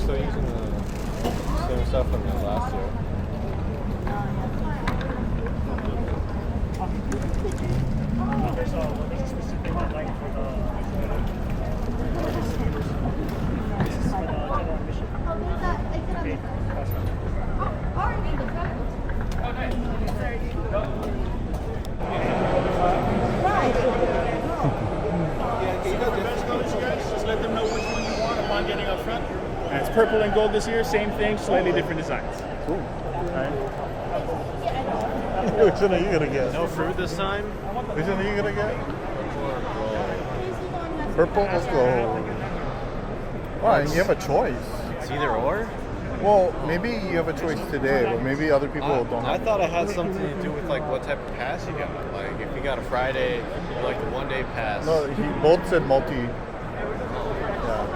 still using the same stuff from the last year. There's a specific deadline for the this is for the general admission. Okay. Just let them know which one you want upon getting up front. And it's purple and gold this year, same thing, slightly different designs. Cool. Alright. Which one are you gonna get? No fruit this time? Which one are you gonna get? Purple or gold? Why? You have a choice. It's either or? Well, maybe you have a choice today, but maybe other people don't I have. thought it had something to do with like what type of pass you got. Like if you got a Friday, or like a one-day pass. No, he both said multi. Yeah.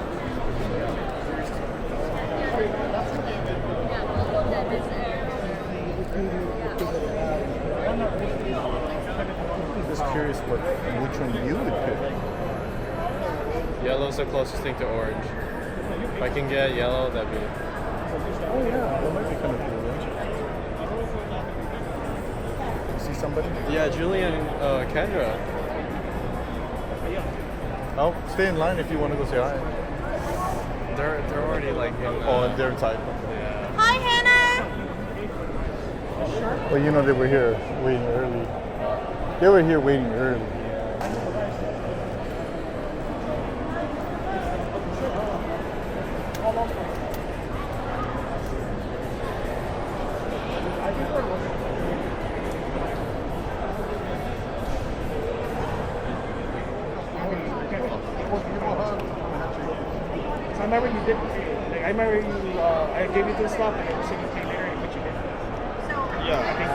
Just curious which one you would pick. Yellow's the closest thing to orange. If I can get yellow, that'd be. Oh yeah, that might be kind of cool. You see somebody? Yeah, Julian and Kendra. Oh, stay in line if you want to go say hi. They're already like in. Oh, they're inside. Yeah. Hi, Hannah. Well, you know they were here waiting early. They were here waiting early. So I remember you did. Like, I remember you. I gave you this stuff, and you said you came later, and what you did. Yeah. I think.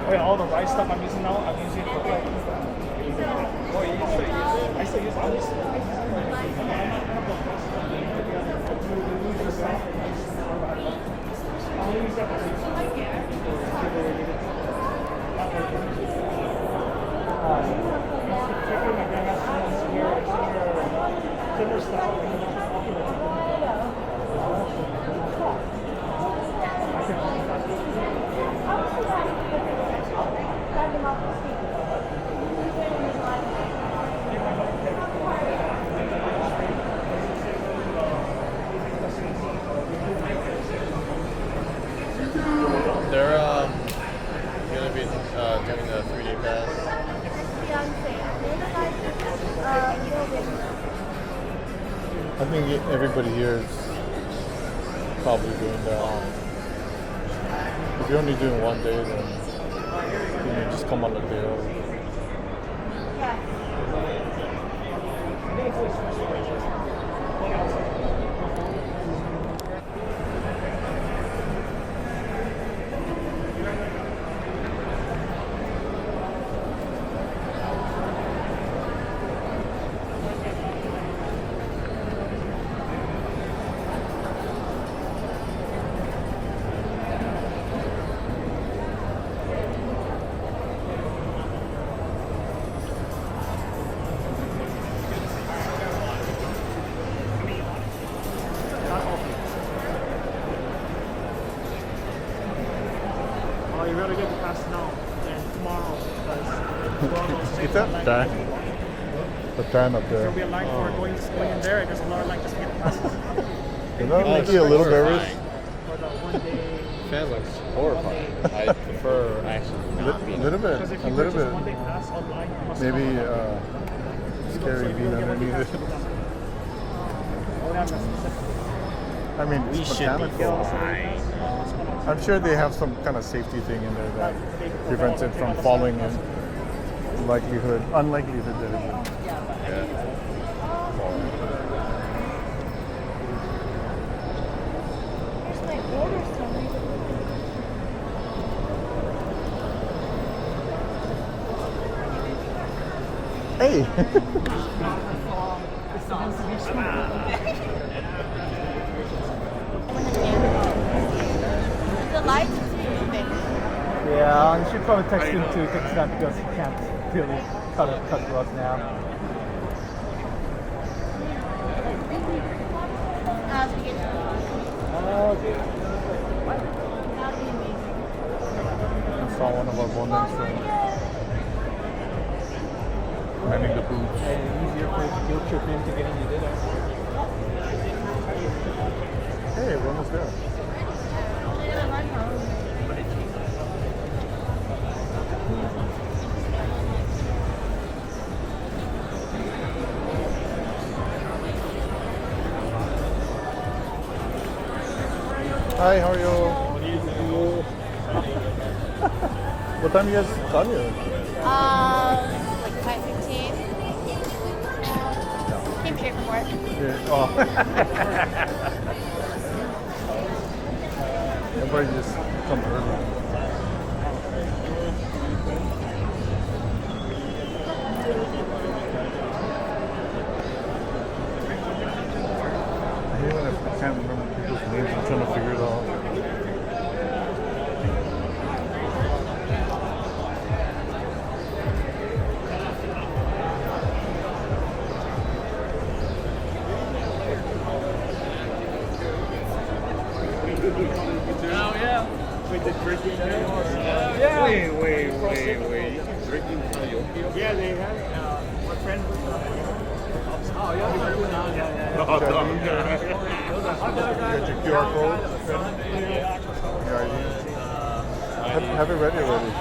Oh yeah, all the rice stuff I'm using now, I'm using it for like. Oh, you still use it? I still use it. They're gonna be doing the 3-day pass. I think everybody here is probably doing that. If you're only doing one day, then you just come on the day early. Oh, you better get the pass now and tomorrow because It's up there. The fan up there'll there. be a line for going in there, and there's a lot of line just to get the passes Does that make you a little nervous? for the 1 day. Fan looks horrifying. I prefer actually not A being. little bit. Because if A you little purchase 1 day bit. pass online, you must Maybe come. scary being underneath it. I mean, We it's should be mechanical. fine. I'm sure they have some kind of safety thing in there that prevents it from falling in. Unlikelihood that it will. Hey! The lights is moving. Yeah, you should probably text him to take that because he can't really cut through us now. mending the boots. And easier for the field trip in to get into dinner. Hey, we're almost there. Hi, how are you? What time you guys got here? Like 5:15. Came straight from work. Yeah. Oh. Everybody just come early. I hate when I can't remember people's names. I'm trying to figure it out. Wait. Drinking karaoke? Yeah, they have. My friend was. Oh, yeah. You got your QR code? Your ID? Have it ready already.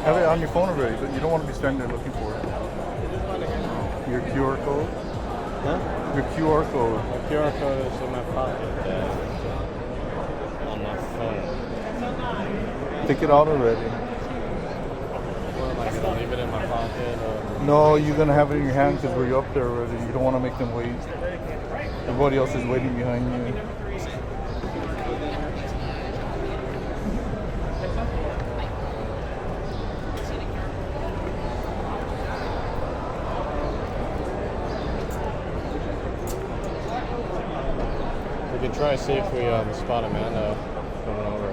Have it on your phone already, but you don't want to be standing there looking for it. Your QR code? Huh? Your QR code. My QR code is in my pocket, on my phone. Take it out already. Or am I gonna leave it in my pocket? Or... No, you're gonna have it in your hand because we're up there already. You don't want to make them wait. Everybody else is waiting behind you. We can try to see if we spot Amanda coming over.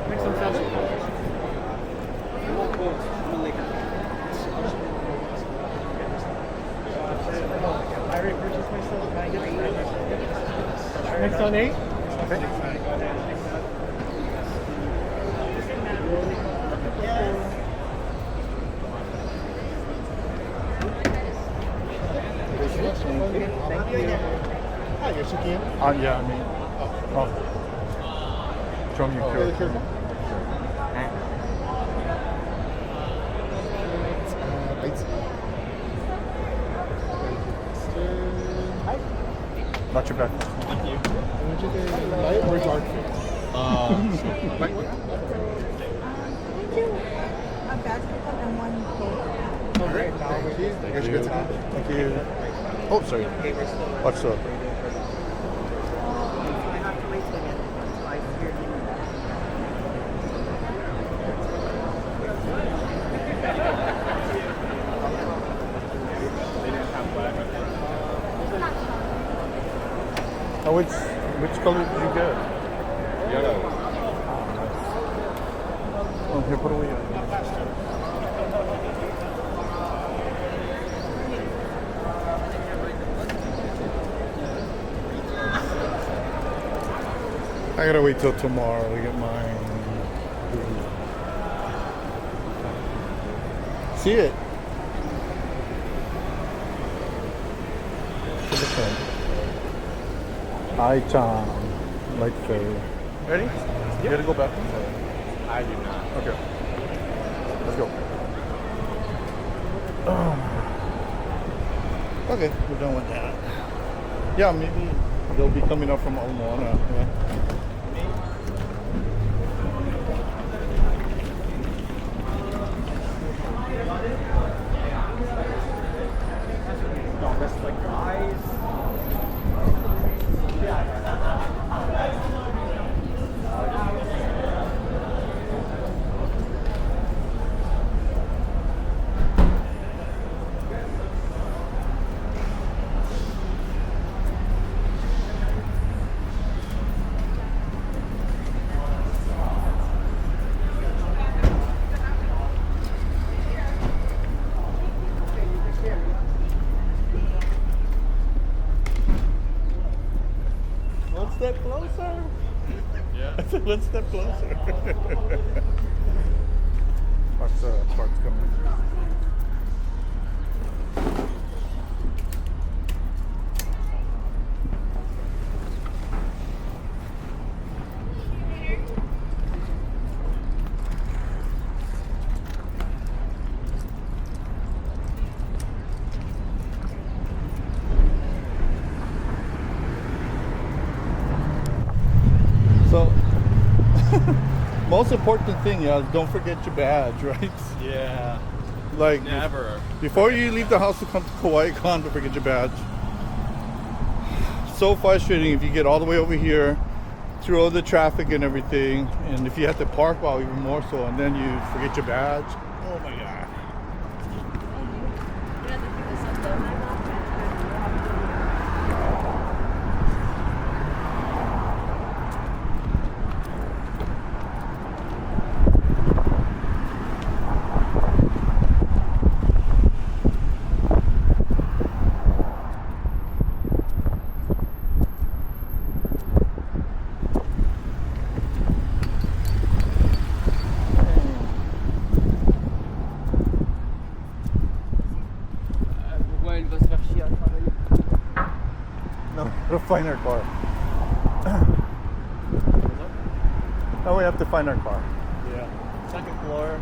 Make some salad. I already purchased myself. Can I get it? Next on 8? Hi, you're Shaquille. Yeah, I mean. Oh. Show me your QR code. Not your back. Thank you. Would you get light or dark? Thank you. A basketball and one coat. All right. Thank you. Here's your good time. Thank you. Oh, sorry. What's up? Oh, which color did you get? Yellow. Oh, here, put away. I gotta wait till tomorrow to get mine. See it? I-Town, Light Ferry. Ready? You gotta go back. I do not. Okay. Let's go. Okay, we're done with that. Yeah, maybe they'll be coming up from Almoana. Yeah. One step closer. Yeah. One step closer. Watch the parts coming. So, most important thing, yeah, don't forget your badge, right? Yeah. Like, Never. before you leave the house to come to Kawaii Kon, don't forget your badge. So frustrating if you get all the way over here through all the traffic and everything, and if you have to park, well, even more so, and then you forget your badge. Oh my god. Ouais, il va se faire chier à travailler. No, we'll find our car. Now we have to find our car. Yeah. Second floor.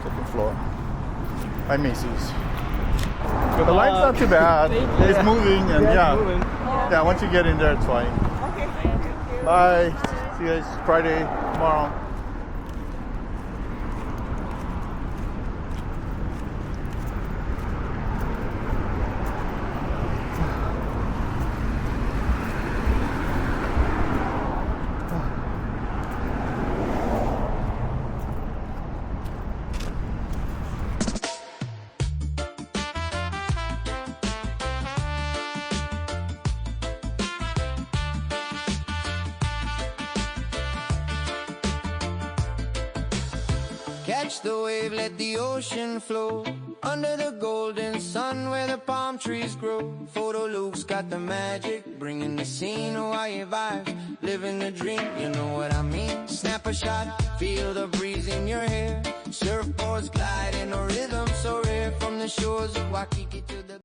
Second floor. Hi, Macy's. The line's not too bad. It's moving, and yeah. Yeah, once you get in there, it's fine. Okay. Bye. See you guys Friday, tomorrow. Catch the wave, let the ocean flow. Under the golden sun where the palm trees grow. PhotoLuke's got the magic, bringing the scene, Hawaii vibes. Living the dream, you know what I mean. Snap a shot, feel the breeze in your hair. Surfboards glide in a rhythm so rare. From the shores of Waikiki to the